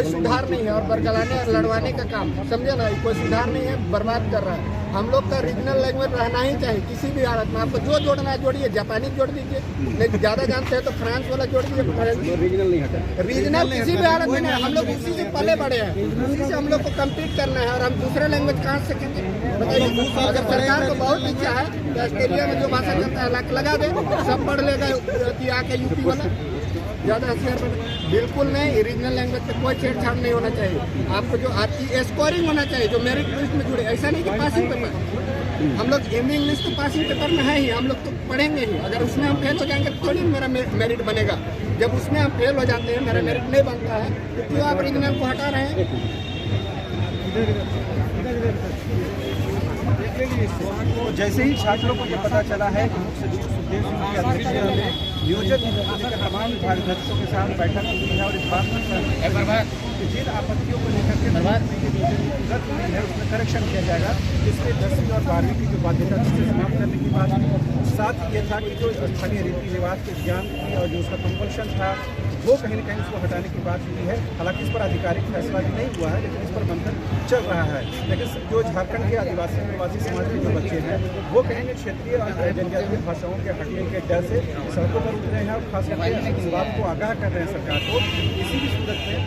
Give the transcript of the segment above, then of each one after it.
सुधार नहीं है और बरगलाने और लड़वाने का काम, समझे ना, कोई सुधार नहीं है, बर्बाद कर रहा है। हम लोग का रीजनल लैंग्वेज रहना ही चाहिए किसी भी हालत में। आपको जो जोड़ना है जोड़िए, जापानी जोड़ दीजिए, नहीं ज़्यादा जानते हैं तो फ्रांस वाला जोड़ दीजिए। रीजनल नहीं हटा, रीजनल किसी भी हालत में नहीं, हम लोग इसी से पले बड़े हैं, इसी से हम लोग को कम्पीट करना है और हम दूसरे लैंग्वेज कहाँ से सीखेंगे बताइए। अगर सरकार को बहुत इच्छा है तो ऑस्ट्रेलिया में जो भाषा चलता है लगा दे, सब पढ़ लेगा आके यूपी वाला, ज़्यादा हथियार पर बिल्कुल नहीं। रीजनल लैंग्वेज पे कोई छेड़छाड़ नहीं होना चाहिए। आपको जो आपकी स्कोरिंग होना चाहिए, जो मेरिट लिस्ट में जुड़े, ऐसा नहीं कि पासिंग पेपर। हम लोग हिंदी इंग्लिश तो पासिंग पेपर में है ही, हम लोग तो पढ़ेंगे ही। अगर उसमें हम फेल हो जाएंगे तो थोड़ी मेरा मेरिट बनेगा। जब उसमें हम फेल हो जाते हैं, मेरा मेरिट नहीं बनता है, तो क्यों आप रीजनल को हटा रहे हैं? तो जैसे ही छात्रों को ये पता चला है कि मुख्य सचिव सुखदेव सिंह की अध्यक्षता में नियोजन को लेकर तमाम विभागाध्यक्षों के साथ बैठक हुई है और इस बात पर कि जिन आपत्तियों को लेकर के रद्द हुई है उसमें करेक्शन किया जाएगा। इसमें 10वीं और 12वीं की जो बाध्यता थी उसे समाप्त करने की बात हुई। साथ ही ये था कि जो स्थानीय रीति रिवाज के ज्ञान थी और जो उसका कंपल्शन था वो कहीं न कहीं उसको हटाने की बात हुई है। हालांकि इस पर आधिकारिक फैसला भी नहीं हुआ है, लेकिन इस पर मंथन चल रहा है। लेकिन जो झारखंड के आदिवासी प्रवासी समाज के जो बच्चे हैं वो कहेंगे क्षेत्रीय और जनजातीय भाषाओं के हटने के डर से सड़कों पर उतरे हैं और खासकर इस बात को आगाह कर रहे हैं सरकार को किसी भी सूरत में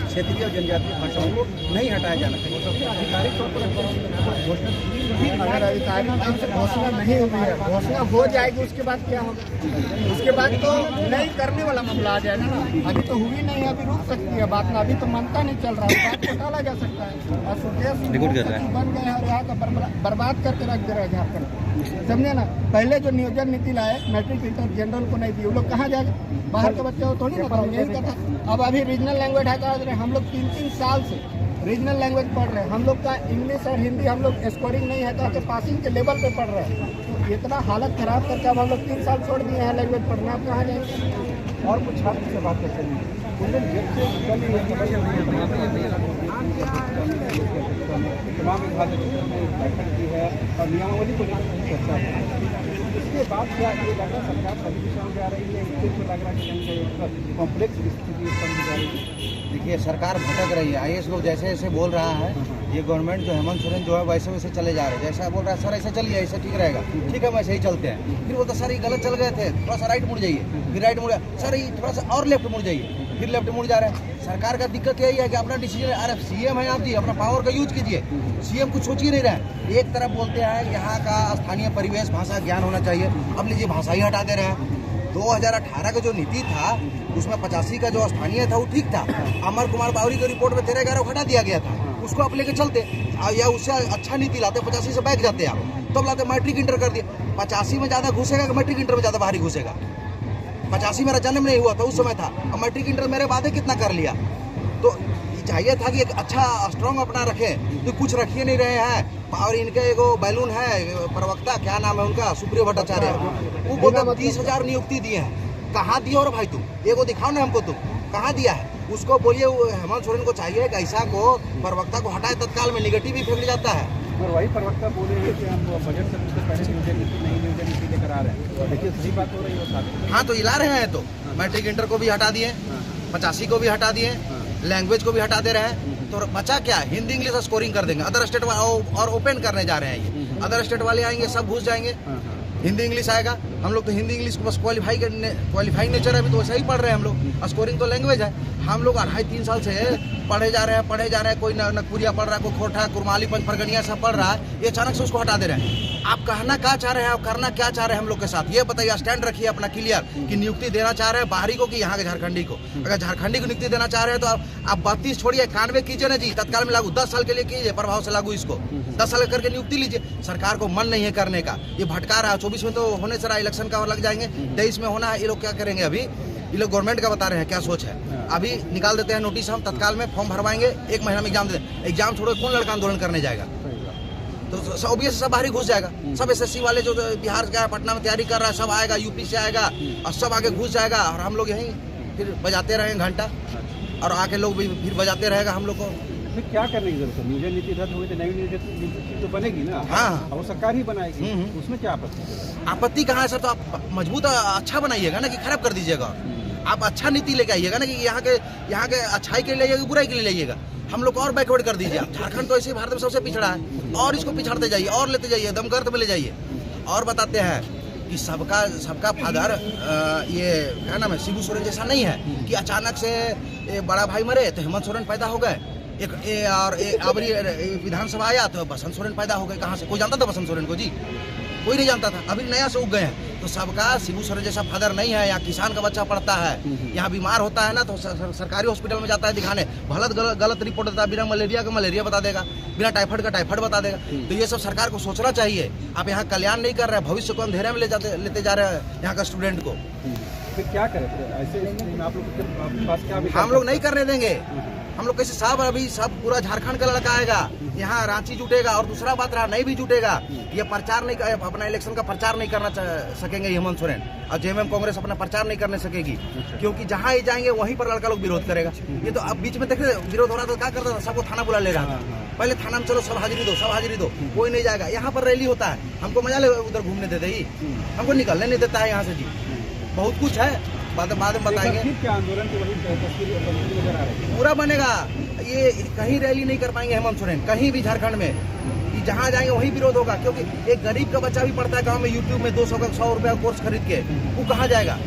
क्षेत्रीय और जनजातीय भाषाओं को नहीं हटाया जाना चाहिए। आधिकारिक तौर पर घोषणा, अगर आधिकारिक ढंग से घोषणा नहीं हुई है, घोषणा हो जाएगी उसके बाद क्या होगा? उसके बाद तो नहीं करने वाला मामला आ जाएगा ना। अभी तो हुई नहीं है, अभी रुक सकती है बात ना, अभी तो मानता नहीं चल रहा है, बात को टाला जा सकता है। और सुखदेव बन गए और यहाँ का बर्बाद करके रख दे रहे झारखंड, समझे ना। पहले जो नियोजन नीति लाए, मैट्रिक इंटर जनरल को नहीं दी, वो लोग कहाँ जाएगा? बाहर के बच्चे हो थोड़ी ना पढ़ेंगे, यही कथा। अब अभी रीजनल लैंग्वेज हटा रहे हैं। हम लोग 3-3 साल से रीजनल लैंग्वेज पढ़ रहे हैं। हम लोग का इंग्लिश और हिंदी हम लोग स्कोरिंग नहीं है तो पासिंग के लेवल पे पढ़ रहे हैं। तो इतना हालत खराब करके अब हम लोग 3 साल छोड़ दिए हैं लैंग्वेज पढ़ना, आप कहाँ जाएंगे? और कुछ छात्र से बात करते हैं। तमाम विभागाध्यक्षों ने बैठक की है और नियमावली को लेकर चर्चा है। इसके बाद क्या ये लग रहा सरकार सभी दिशाओं में आ रही है, इससे तो लग रहा है कि एक कॉम्प्लेक्स स्थिति उत्पन्न हो जा रही है। देखिए सरकार भटक रही है। आईएएस लोग जैसे जैसे बोल रहा है, ये गवर्नमेंट जो हेमंत सोरेन जो है वैसे वैसे चले जा रहे हैं। जैसा बोल रहा है सर ऐसे चलिए, ऐसे ठीक रहेगा, ठीक है वैसे ही चलते हैं। फिर बोलता सर ये गलत चल गए थे, थोड़ा सा राइट मुड़ जाइए, फिर राइट मुड़, सर ये थोड़ा सा और लेफ्ट मुड़ जाइए, फिर लेफ्ट मुड़ जा रहे हैं। सरकार का दिक्कत यही है कि अपना डिसीजन, अरे सीएम है आप जी, अपना पावर का यूज कीजिए। सीएम कुछ सोच ही नहीं रहे। एक तरफ बोलते हैं यहाँ का स्थानीय परिवेश भाषा ज्ञान होना चाहिए, अब लीजिए भाषा ही हटा दे रहे हैं। 2018 का जो नीति था उसमें 85 का जो स्थानीय था वो ठीक था। अमर कुमार बावरी की रिपोर्ट में 13-11 हटा दिया गया था, उसको आप लेके चलते या उससे अच्छा नीति लाते, 85 से बैठ जाते आप, तब लाते मैट्रिक इंटर कर दिए। 85 में ज़्यादा घुसेगा कि मैट्रिक इंटर में ज़्यादा बाहरी घुसेगा? 85 मेरा जन्म नहीं हुआ था, उस समय था। अब मैट्रिक इंटर मेरे बाद कितना कर लिया। तो चाहिए था कि एक अच्छा स्ट्रॉन्ग अपना रखें, तो कुछ रखिए नहीं रहे हैं। और इनके एगो बैलून है प्रवक्ता, क्या नाम है उनका, सुप्रियो भट्टाचार्य, वो बोलता 30,000 नियुक्ति दिए हैं। कहाँ दिए और भाई तुम एगो दिखाओ ना हमको, तुम कहाँ दिया है? उसको बोलिए हेमंत सोरेन को चाहिए कि ऐसा को प्रवक्ता को हटाए, तत्काल में निगेटिव भी फेंक जाता है। और वही प्रवक्ता बोले हैं कि हम बजट से पहले नियोजन नीति नई नियोजन नीति लेकर आ रहे हैं। तो देखिए सही बात हो रही है। हाँ तो ला रहे हैं, तो मैट्रिक इंटर को भी हटा दिए, 85 को भी हटा दिए, लैंग्वेज को भी हटा दे रहे हैं। तो बचा क्या? हिंदी इंग्लिश स्कोरिंग कर देंगे। अदर स्टेट और ओपन करने जा रहे हैं ये। अदर स्टेट वाले आएंगे, सब घुस जाएंगे, हिंदी इंग्लिश आएगा। हम लोग तो हिंदी इंग्लिश को बस क्वालिफाइंग नेचर है, अभी तो वैसा ही पढ़ रहे हैं हम लोग। स्कोरिंग तो लैंग्वेज है। हम लोग 2.5-3 साल से पढ़े जा रहे हैं। कोई नकपुरिया पढ़ रहा है, कोई खोटा, कुरमाली, पंचफरगनिया सब पढ़ रहा है। ये अचानक से उसको हटा दे रहे हैं। आप कहना क्या चाह रहे हैं, आप करना क्या चाह रहे हैं हम लोग के साथ, ये बताइए। स्टैंड रखिए अपना क्लियर कि नियुक्ति देना चाह रहे हैं बाहरी को कि यहाँ के झारखंडी को। अगर झारखंडी को नियुक्ति देना चाह रहे हैं तो आप 32 छोड़िए, 91 कीजिए ना जी, तत्काल में लागू। 10 साल के लिए कीजिए, प्रभाव से लागू इसको। 10 साल करके नियुक्ति लीजिए। सरकार को मन नहीं है करने का, ये भटका रहा है। 24 में तो होने से रहा, इलेक्शन का और लग जाएंगे। 23 में होना है, ये लोग क्या करेंगे? अभी ये लोग गवर्नमेंट का बता रहे हैं क्या सोच है। अभी निकाल देते हैं नोटिस, हम तत्काल में फॉर्म भरवाएंगे, 1 महीना में एग्जाम दे दें। एग्जाम छोड़ो, कौन लड़का आंदोलन करने जाएगा? तो ऑब्वियस सब बाहरी घुस जाएगा। सब एसएससी वाले जो बिहार का पटना में तैयारी कर रहा है सब आएगा, यूपी से आएगा और सब आगे घुस जाएगा। और हम लोग यहीं फिर बजाते रहेंगे घंटा, और आके लोग भी फिर बजाते रहेगा हम लोग को। क्या करने की जरूरत है? नियोजन नीति रद्द हुई तो नई नियोजन नीति तो बनेगी ना। हाँ, वो सरकार ही बनाएगी, उसमें क्या आपत्ति? आपत्ति कहाँ है सर? तो आप मजबूत अच्छा बनाइएगा ना, कि खराब कर दीजिएगा। आप अच्छा नीति लेके आइएगा ना कि यहाँ के अच्छाई के लिए लाइएगा, बुराई के लिए लाइएगा। हम लोग को और बैकवर्ड कर दीजिए। आप झारखंड तो ऐसे भारत में सबसे पिछड़ा है, और इसको पिछड़ते जाइए और लेते जाइए, दमगर्द में ले जाइए। और बताते हैं कि सबका फादर ये क्या नाम है, शिबू सोरेन जैसा नहीं है कि अचानक से बड़ा भाई मरे तो हेमंत सोरेन पैदा हो गए, अबरी विधानसभा आया तो बसंत सोरेन पैदा हो गए। कहाँ से? कोई जानता था बसंत सोरेन को? जी कोई नहीं जानता था, अभी नया से उग गए हैं। तो सबका शिबू सोरेन जैसा फादर नहीं है। यहाँ किसान का बच्चा पढ़ता है, यहाँ बीमार होता है ना तो सरकारी हॉस्पिटल में जाता है दिखाने, गलत रिपोर्ट देता है, बिना मलेरिया का मलेरिया बता देगा, बिना टाइफाइड का टाइफाइड बता देगा। तो ये सब सरकार को सोचना चाहिए। आप यहाँ कल्याण नहीं कर रहे हैं, भविष्य को अंधेरे में लेते जा रहे हैं यहाँ का स्टूडेंट को। फिर क्या करें? ऐसे आप लोग के पास क्या? हम लोग नहीं करने देंगे। हम लोग कैसे साहब, अभी सब पूरा झारखंड का लड़का आएगा, यहाँ रांची जुटेगा। और दूसरा बात रहा, नहीं भी जुटेगा, ये प्रचार नहीं, अपना इलेक्शन का प्रचार नहीं करना सकेंगे हेमंत सोरेन, और जेएमएम कांग्रेस अपना प्रचार नहीं करने सकेगी, क्योंकि जहाँ ही जाएंगे वहीं पर लड़का लोग विरोध करेगा। ये तो अब बीच में देखे विरोध हो रहा था, क्या करता था, सबको थाना बुला ले रहा था। पहले थाना में चलो सब हाजिरी दो, कोई नहीं जाएगा। यहाँ पर रैली होता है, हमको मजा ले उधर घूमने देते ही, हमको निकलने नहीं देता है यहाँ से। जी बहुत कुछ है, बाद में बताएंगे। क्या आंदोलन की वही तस्वीर नजर आ रही है? पूरा बनेगा। ये कहीं रैली नहीं कर पाएंगे हेमंत सोरेन, कहीं भी झारखंड में, कि जहाँ जाएंगे वहीं विरोध होगा। क्योंकि एक गरीब का बच्चा भी पढ़ता है गाँव में, यूट्यूब में 100 रुपया कोर्स खरीद के, वो कहाँ जाएगा?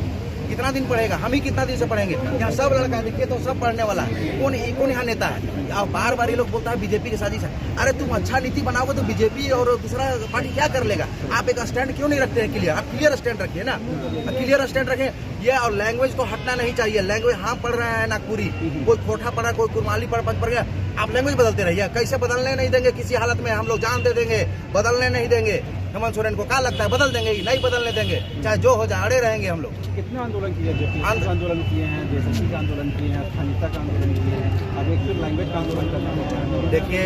कितना दिन पढ़ेगा? हम ही कितना दिन से पढ़ेंगे? यहाँ सब लड़का देखिए तो सब पढ़ने वाला है। कौन यहाँ नेता है? अब बार ये लोग बोलता है बीजेपी की साजिश है। अरे तुम अच्छा नीति बनाओगे तो बीजेपी और दूसरा पार्टी क्या कर लेगा? आप एक स्टैंड क्यों नहीं रखते हैं क्लियर? आप क्लियर स्टैंड रखिए ना, क्लियर स्टैंड रखें। ये और लैंग्वेज तो हटना नहीं चाहिए। लैंग्वेज हम पढ़ रहे हैं नागपुरी, कोई कोठा पढ़ा, कोई कुरमाली पढ़ गया, आप लैंग्वेज बदलते रहिए। कैसे बदलने नहीं देंगे किसी हालत में, हम लोग जान दे देंगे, बदलने नहीं देंगे। हेमंत सोरेन को क्या लगता है बदल देंगे? नहीं बदलने देंगे, चाहे जो हो जाए, अड़े रहेंगे हम लोग। कितना आंदोलन किया? आंदोलन किए हैं, देशभक्ति का आंदोलन किए हैं, स्थानीयता का आंदोलन किए हैं, अब एक फिर लैंग्वेज का आंदोलन करना होता है। देखिए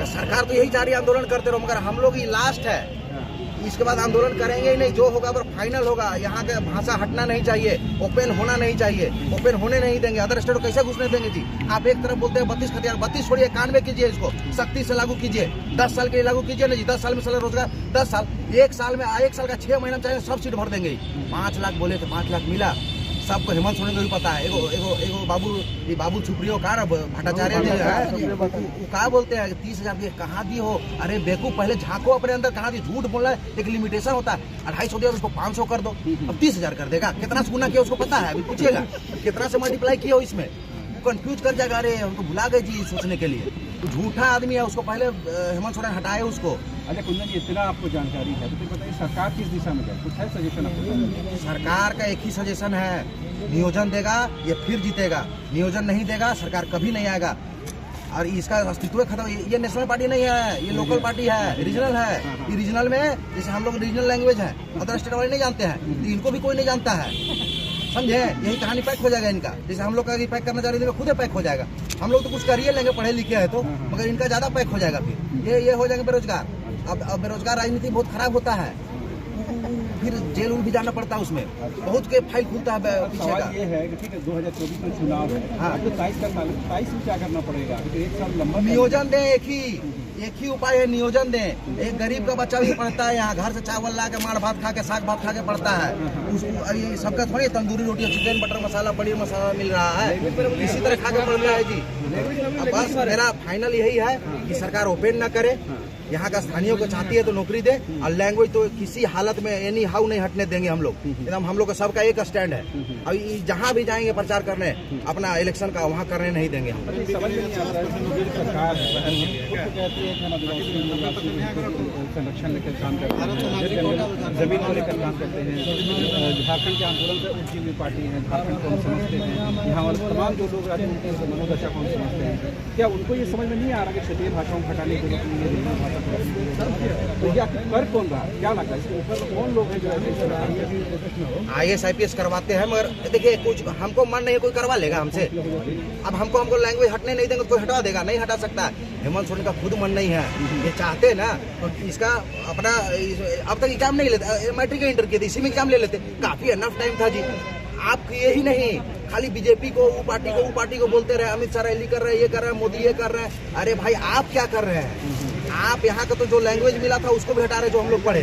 सरकार तो यही चाह रही है आंदोलन करते रहो, मगर हम लोग ये लास्ट है, इसके बाद आंदोलन करेंगे ही नहीं। जो होगा वो फाइनल होगा। यहाँ का भाषा हटना नहीं चाहिए, ओपन होना नहीं चाहिए, ओपन होने नहीं देंगे। अदर स्टेट को कैसे घुसने देंगे? जी आप एक तरफ बोलते हैं 32 खतियार, 32 छोड़िए, 91 कीजिए, इसको सख्ती से लागू कीजिए, 10 साल के लिए लागू कीजिए ना जी। 10 साल में साल रोजगार, 10 साल, 1 साल में 1 साल का 6 महीना चाहिए, सब सीट भर देंगे। 5 लाख बोले तो 5 लाख मिला सबको। हेमंत सोरेन को भी पता है। एगो बाबू छुपरियो का भट्टाचार्य ने कहा बोलते हैं 30,000 दिए, कहाँ दिए हो? अरे बेवकूफ, पहले झांको अपने अंदर, कहाँ दिए? झूठ बोलना है, एक लिमिटेशन होता है। 250 दिया उसको 500 कर दो, अब 30,000 कर देगा। कितना से गुना किया उसको पता है? अभी पूछिएगा कितना से मल्टीप्लाई किया हो इसमें, कंफ्यूज कर जाएगा। अरे उनको भुला गए जी सोचने के लिए। तो झूठा आदमी है, उसको पहले हेमंत सोरेन हटाए उसको। अच्छा कुंदन जी, इतना आपको जानकारी है तो बताइए सरकार किस दिशा में जाए? कुछ है सजेशन आपको? सरकार का एक ही सजेशन है, नियोजन देगा ये फिर जीतेगा, नियोजन नहीं देगा सरकार कभी नहीं आएगा। और इसका अस्तित्व खत्म। ये नेशनल पार्टी नहीं है, ये लोकल पार्टी है, रीजनल है। ये रीजनल में जैसे हम लोग रीजनल लैंग्वेज है, अदर स्टेट वाले नहीं जानते हैं, इनको भी कोई नहीं जानता है, समझे? यही कहानी पैक हो जाएगा इनका। जैसे हम लोग का पैक करना चाह रहे थे, खुद पैक हो जाएगा। हम लोग तो कुछ करिए लेंगे, पढ़े लिखे हैं तो, मगर इनका ज्यादा पैक हो जाएगा। फिर ये हो जाएंगे बेरोजगार। अब बेरोजगार राजनीति बहुत खराब होता है, फिर जेल भी जाना पड़ता है, उसमें बहुत के फाइल खुलता है पीछे का। ये है कि ठीक है 2024 में चुनाव है, हाँ तो 23 में क्या करना पड़ेगा? 1 साल लंबा नियोजन दें, एक ही उपाय है, नियोजन दें। एक गरीब का बच्चा भी पढ़ता है यहाँ, घर से चावल ला के, माड़ भात खा के, साग भात खा के पढ़ता है। सबका थोड़ी तंदूरी रोटी, चिकन बटर मसाला, पनीर मसाला मिल रहा है, इसी तरह खा के पढ़ता है जी। अब बस मेरा फाइनल यही है कि सरकार ओपन न करे, यहाँ का स्थानीय को चाहती है तो नौकरी दे, और लैंग्वेज तो किसी हालत में एनी हाउ नहीं हटने देंगे हम लोग। एकदम हम लोग का सबका एक स्टैंड है। अब जहाँ भी जाएंगे प्रचार करने अपना इलेक्शन का, वहाँ करने नहीं देंगे हम। संरक्षण लेकर काम करते हैं, जमीन को लेकर काम करते हैं, झारखंड के आंदोलन से उठी हुई पार्टी है, झारखंड को हम समझते हैं, यहाँ वाले तमाम जो लोग राजनीति की मनोदशा को हम समझते हैं। क्या उनको ये समझ में नहीं आ रहा कि क्षेत्रीय भाषाओं को हटाने के लिए तो क्या कर कौन रहा? क्या लगता है इसके ऊपर कौन लोग हैं जो IAS IPS करवाते हैं? मगर देखिए कुछ हमको मन नहीं है, कोई करवा लेगा हमसे। अब हमको लैंग्वेज हटने नहीं देंगे, कोई हटा देगा? नहीं हटा सकता। हेमंत सोरेन का खुद मन नहीं है, ये चाहते ना तो इसका अपना अब तक एग्जाम नहीं लेते, मैट्रिक इंटर किए थे, इसी में एग्जाम ले लेते, काफी एनफ टाइम था जी। आप किए ही नहीं, खाली बीजेपी को, वो पार्टी को बोलते रहे, अमित शाह रैली कर रहे हैं, ये कर रहे हैं, मोदी ये कर रहे हैं। अरे भाई आप क्या कर रहे हैं? आप यहाँ का तो जो लैंग्वेज मिला था उसको भी हटा रहे, जो हम लोग पढ़े।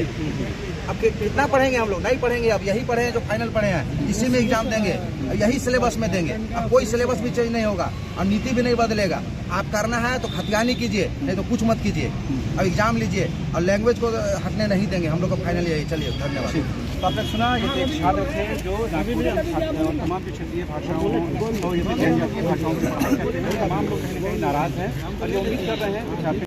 अब कितना पढ़ेंगे हम लोग? नहीं पढ़ेंगे, अब यही पढ़े हैं जो फाइनल पढ़े हैं, इसी में एग्जाम देंगे, यही सिलेबस में देंगे। अब कोई सिलेबस भी चेंज नहीं होगा और नीति भी नहीं बदलेगा। आप करना है तो खतियानी कीजिए, नहीं तो कुछ मत कीजिए। अब एग्जाम लीजिए और लैंग्वेज को हटने नहीं देंगे हम लोग को फाइनल यही। चलिए, धन्यवाद। तो आपने सुना ये एक छात्र थे जो नागपुरी और तमाम जो क्षेत्रीय भाषाओं और जनजातीय भाषाओं में पढ़ाई करते हैं। तमाम लोग कहीं ना कहीं नाराज हैं और ये उम्मीद कर रहे हैं कि